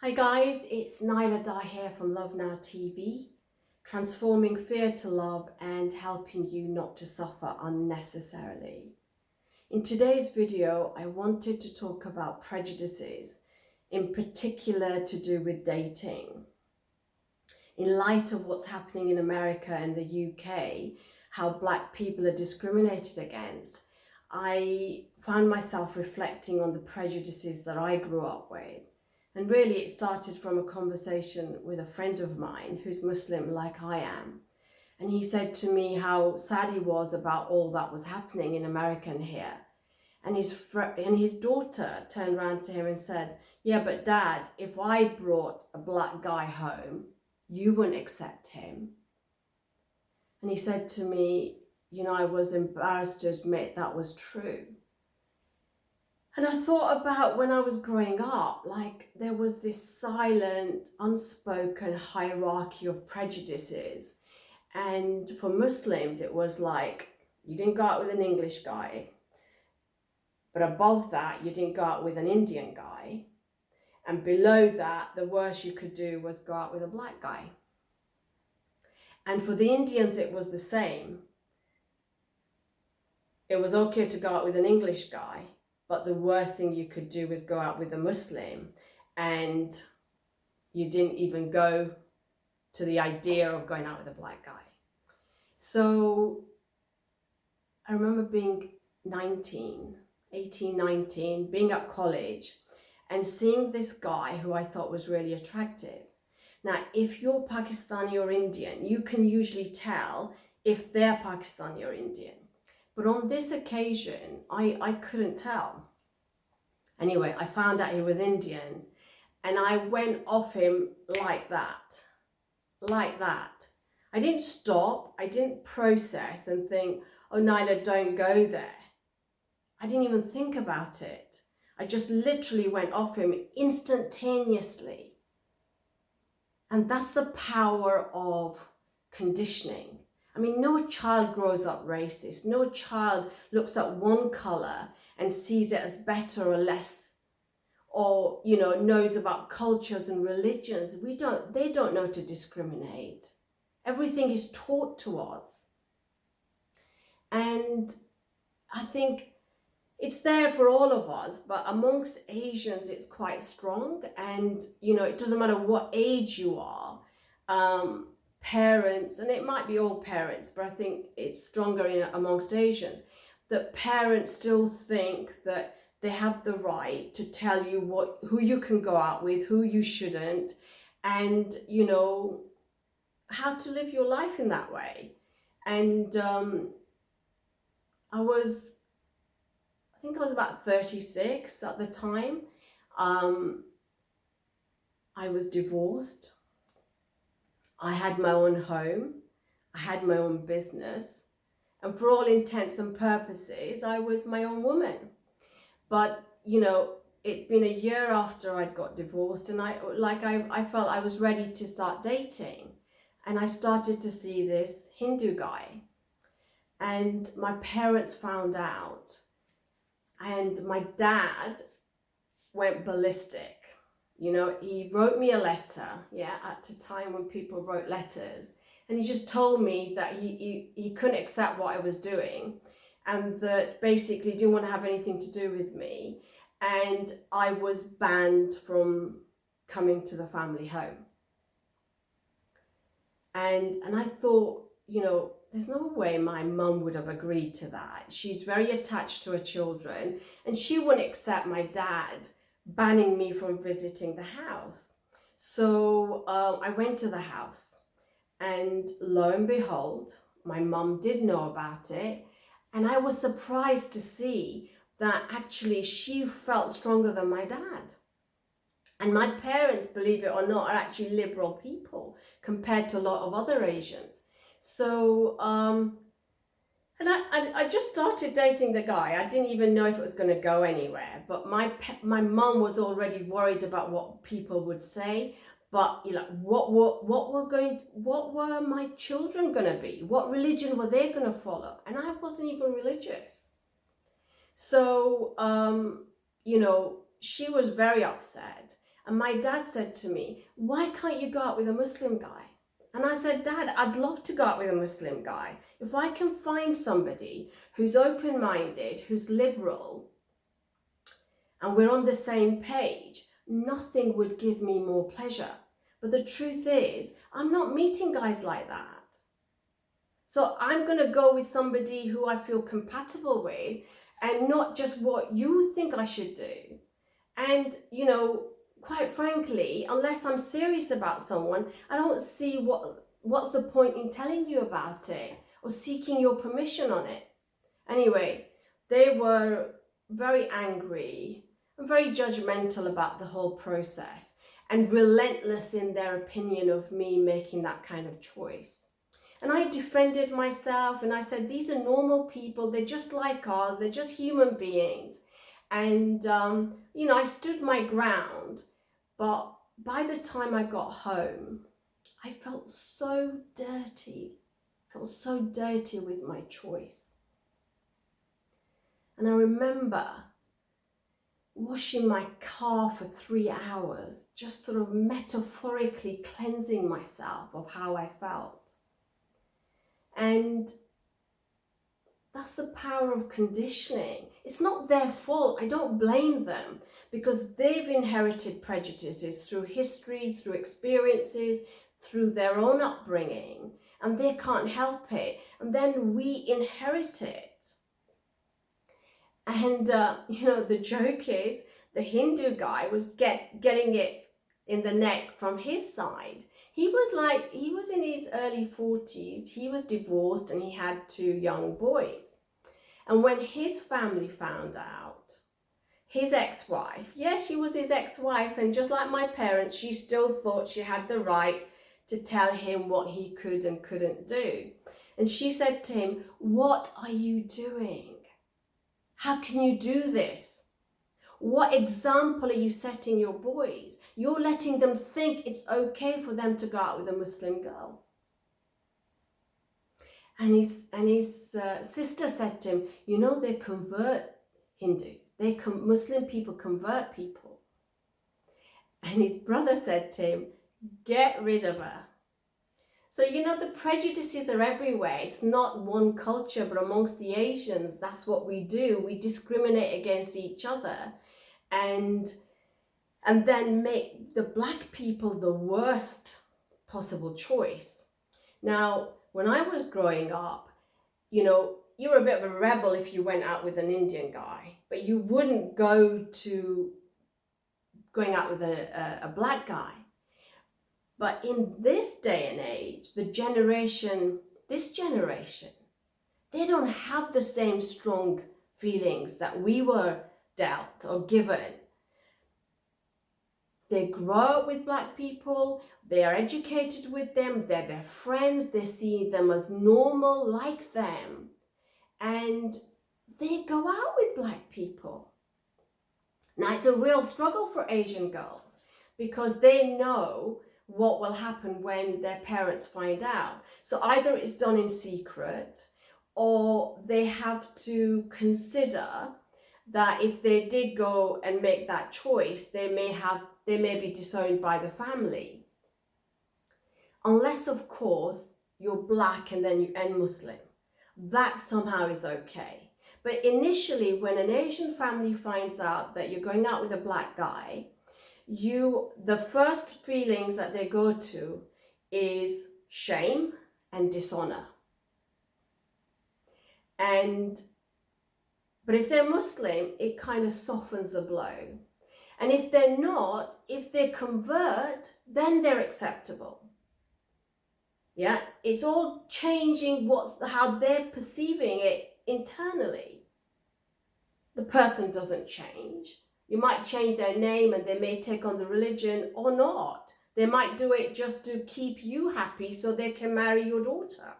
Hi guys, it's Nyla Dai here from Love Now TV, transforming fear to love and helping you not to suffer unnecessarily. In today's video, I wanted to talk about prejudices, in particular to do with dating. In light of what's happening in America and the UK, how Black people are discriminated against, I found myself reflecting on the prejudices that I grew up with. And really it started from a conversation with a friend of mine who's Muslim like I am. And he said to me how sad he was about all that was happening in America and here. And his daughter turned around to him and said, yeah, but Dad, if I brought a black guy home, you wouldn't accept him. And he said to me, I was embarrassed to admit that was true. And I thought about when I was growing up, like there was this silent, unspoken hierarchy of prejudices. And for Muslims, it was like, you didn't go out with an English guy. But above that, you didn't go out with an Indian guy. And below that, the worst you could do was go out with a black guy. And for the Indians, it was the same. It was okay to go out with an English guy, but the worst thing you could do was go out with a Muslim, and you didn't even go to the idea of going out with a black guy. So I remember being 18, 19, being at college and seeing this guy who I thought was really attractive. Now, if you're Pakistani or Indian, you can usually tell if they're Pakistani or Indian. But on this occasion, I couldn't tell. Anyway, I found out he was Indian and I went off him like that. I didn't stop, I didn't process and think, oh Nyla, don't go there. I didn't even think about it. I just literally went off him instantaneously. And that's the power of conditioning. I mean, no child grows up racist. No child looks at one color and sees it as better or less, or, knows about cultures and religions. They don't know to discriminate. Everything is taught to us. And I think it's there for all of us, but amongst Asians, it's quite strong. And, it doesn't matter what age you are, parents, and it might be all parents, but I think it's stronger amongst Asians, that parents still think that they have the right to tell you who you can go out with, who you shouldn't, and, how to live your life in that way. And I think I was about 36 at the time. I was divorced. I had my own home. I had my own business. And for all intents and purposes, I was my own woman. But, it'd been a year after I'd got divorced, and I felt I was ready to start dating. And I started to see this Hindu guy. And my parents found out. And my dad went ballistic. He wrote me a letter, at a time when people wrote letters. And he just told me that he couldn't accept what I was doing, and that basically didn't want to have anything to do with me. And I was banned from coming to the family home. And I thought, there's no way my mum would have agreed to that. She's very attached to her children, and she wouldn't accept my dad banning me from visiting the house. So I went to the house, and lo and behold, my mum did know about it. And I was surprised to see that actually she felt stronger than my dad. And my parents, believe it or not, are actually liberal people compared to a lot of other Asians. So, and I just started dating the guy. I didn't even know if it was going to go anywhere. But my mum was already worried about what people would say. But what were my children going to be? What religion were they going to follow? And I wasn't even religious. So, she was very upset. And my dad said to me, why can't you go out with a Muslim guy? And I said, Dad, I'd love to go out with a Muslim guy. If I can find somebody who's open-minded, who's liberal, and we're on the same page, nothing would give me more pleasure. But the truth is, I'm not meeting guys like that. So I'm going to go with somebody who I feel compatible with and not just what you think I should do. And, you know, quite frankly, unless I'm serious about someone, I don't see what's the point in telling you about it or seeking your permission on it. Anyway, they were very angry and very judgmental about the whole process and relentless in their opinion of me making that kind of choice. And I defended myself and I said, these are normal people, they're just like us, they're just human beings. And, you know, I stood my ground, but by the time I got home, I felt so dirty, with my choice. And I remember washing my car for 3 hours, just sort of metaphorically cleansing myself of how I felt. And that's the power of conditioning. It's not their fault. I don't blame them because they've inherited prejudices through history, through experiences, through their own upbringing, and they can't help it. And then we inherit it. And, you know, the joke is the Hindu guy was getting it in the neck from his side. He was in his early 40s, he was divorced and he had 2 young boys. And when his family found out, his ex-wife, yes, she was his ex-wife, and just like my parents, she still thought she had the right to tell him what he could and couldn't do. And she said to him, what are you doing? How can you do this? What example are you setting your boys? You're letting them think it's okay for them to go out with a Muslim girl. And his sister said to him, you know, they convert Hindus. Muslim people convert people. And his brother said to him, get rid of her. So, you know, the prejudices are everywhere. It's not one culture, but amongst the Asians, that's what we do. We discriminate against each other and then make the black people the worst possible choice. Now, when I was growing up, you know, you were a bit of a rebel if you went out with an Indian guy, but you wouldn't going out with a black guy. But in this day and age, this generation, they don't have the same strong feelings that we were dealt or given. They grow up with black people, they are educated with them, they're their friends, they see them as normal, like them, and they go out with black people. Now, it's a real struggle for Asian girls because they know what will happen when their parents find out. So either it's done in secret or they have to consider that if they did go and make that choice, they may be disowned by the family. Unless, of course, you're black and Muslim. That somehow is okay. But initially, when an Asian family finds out that you're going out with a black guy, the first feelings that they go to is shame and dishonor. But if they're Muslim, it kind of softens the blow. And if they're not, if they convert, then they're acceptable. Yeah, it's all changing how they're perceiving it internally. The person doesn't change. You might change their name and they may take on the religion or not. They might do it just to keep you happy so they can marry your daughter.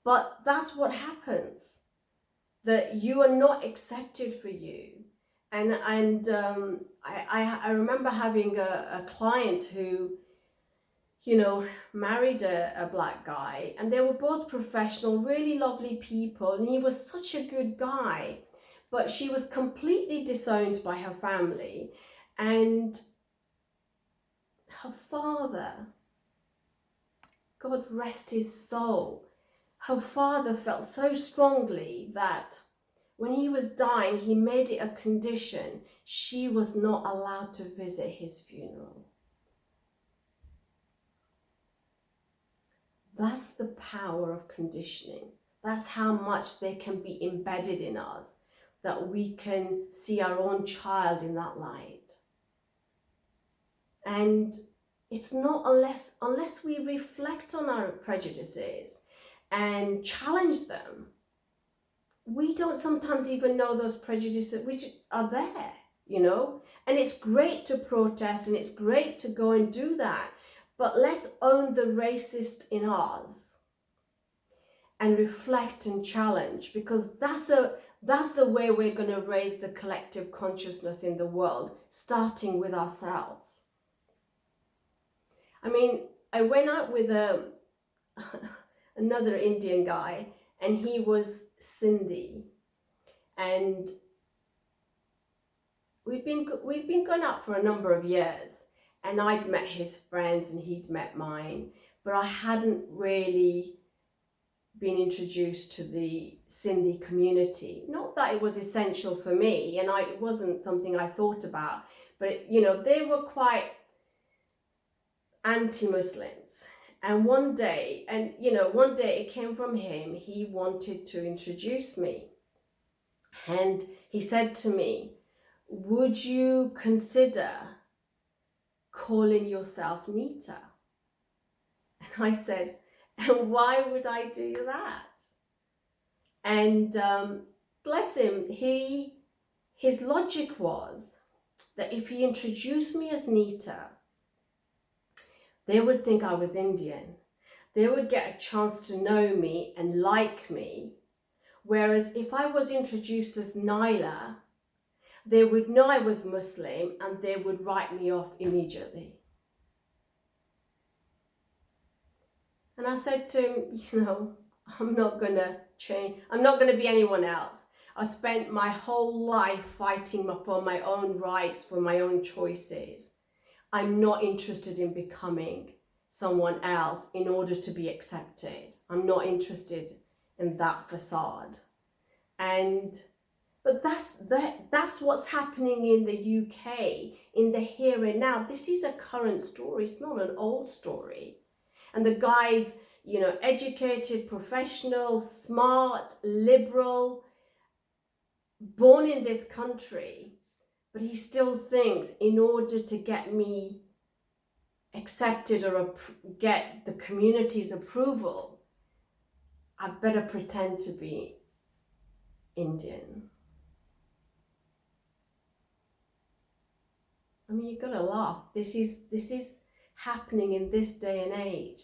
But that's what happens, that you are not accepted for you. And I remember having a client who, you know, married a black guy, and they were both professional, really lovely people, and he was such a good guy, but she was completely disowned by her family. And her father, God rest his soul, her father felt so strongly that when he was dying, he made it a condition she was not allowed to visit his funeral. That's the power of conditioning. That's how much they can be embedded in us, that we can see our own child in that light. And it's not unless we reflect on our prejudices and challenge them, we don't sometimes even know those prejudices which are there, you know. And it's great to protest and it's great to go and do that, but let's own the racist in us and reflect and challenge, because that's the way we're going to raise the collective consciousness in the world, starting with ourselves. I mean, I went out with another Indian guy, and he was Sindhi, and we'd been going out for a number of years, and I'd met his friends and he'd met mine, but I hadn't really been introduced to the Sindhi community. Not that it was essential for me, and it wasn't something I thought about, but you know, they were quite anti-Muslims. And one day it came from him. He wanted to introduce me, and he said to me, would you consider calling yourself Nita? And I said, and why would I do that? And bless him, his logic was that if he introduced me as Nita, they would think I was Indian. They would get a chance to know me and like me. Whereas if I was introduced as Naila, they would know I was Muslim and they would write me off immediately. And I said to him, you know, I'm not going to change. I'm not going to be anyone else. I spent my whole life fighting for my own rights, for my own choices. I'm not interested in becoming someone else in order to be accepted. I'm not interested in that facade. But that's what's happening in the UK, in the here and now. This is a current story. It's not an old story. And the guy's, you know, educated, professional, smart, liberal, born in this country, but he still thinks in order to get me accepted or get the community's approval, I better pretend to be Indian. I mean, you've got to laugh. This is happening in this day and age.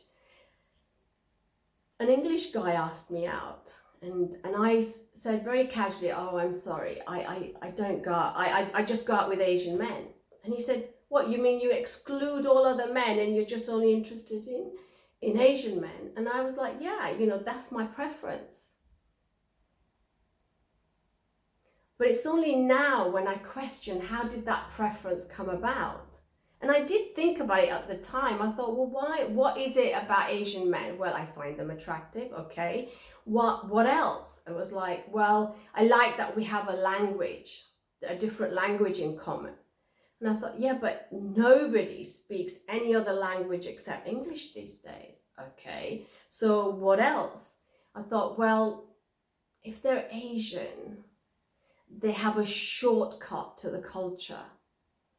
An English guy asked me out, and I said very casually, oh, I'm sorry, I don't go out. I just go out with Asian men. And he said, what, you mean you exclude all other men and you're just only interested in Asian men? And I was like, yeah, you know, that's my preference. But it's only now when I question, how did that preference come about? And I did think about it at the time. I thought, well, why? What is it about Asian men? Well, I find them attractive, okay. What else? It was like, well, I like that we have a language, a different language in common. And I thought, yeah, but nobody speaks any other language except English these days, okay. So what else? I thought, well, if they're Asian, they have a shortcut to the culture.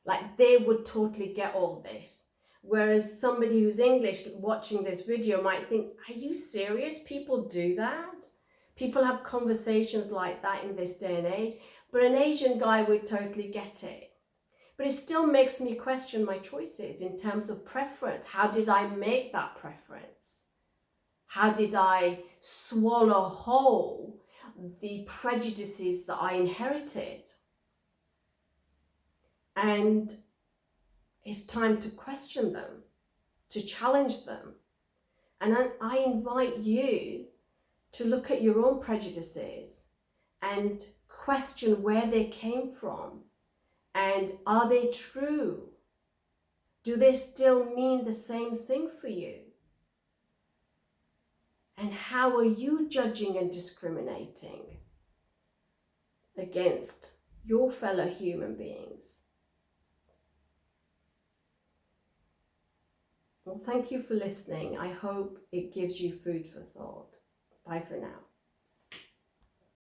Like, they would totally get all this. Whereas somebody who's English watching this video might think, are you serious? People do that? People have conversations like that in this day and age. But an Asian guy would totally get it. But it still makes me question my choices in terms of preference. How did I make that preference? How did I swallow whole the prejudices that I inherited? And it's time to question them, to challenge them. And I invite you to look at your own prejudices and question where they came from And are they true? Do they still mean the same thing for you? And how are you judging and discriminating against your fellow human beings? Well, thank you for listening. I hope it gives you food for thought. Bye for now.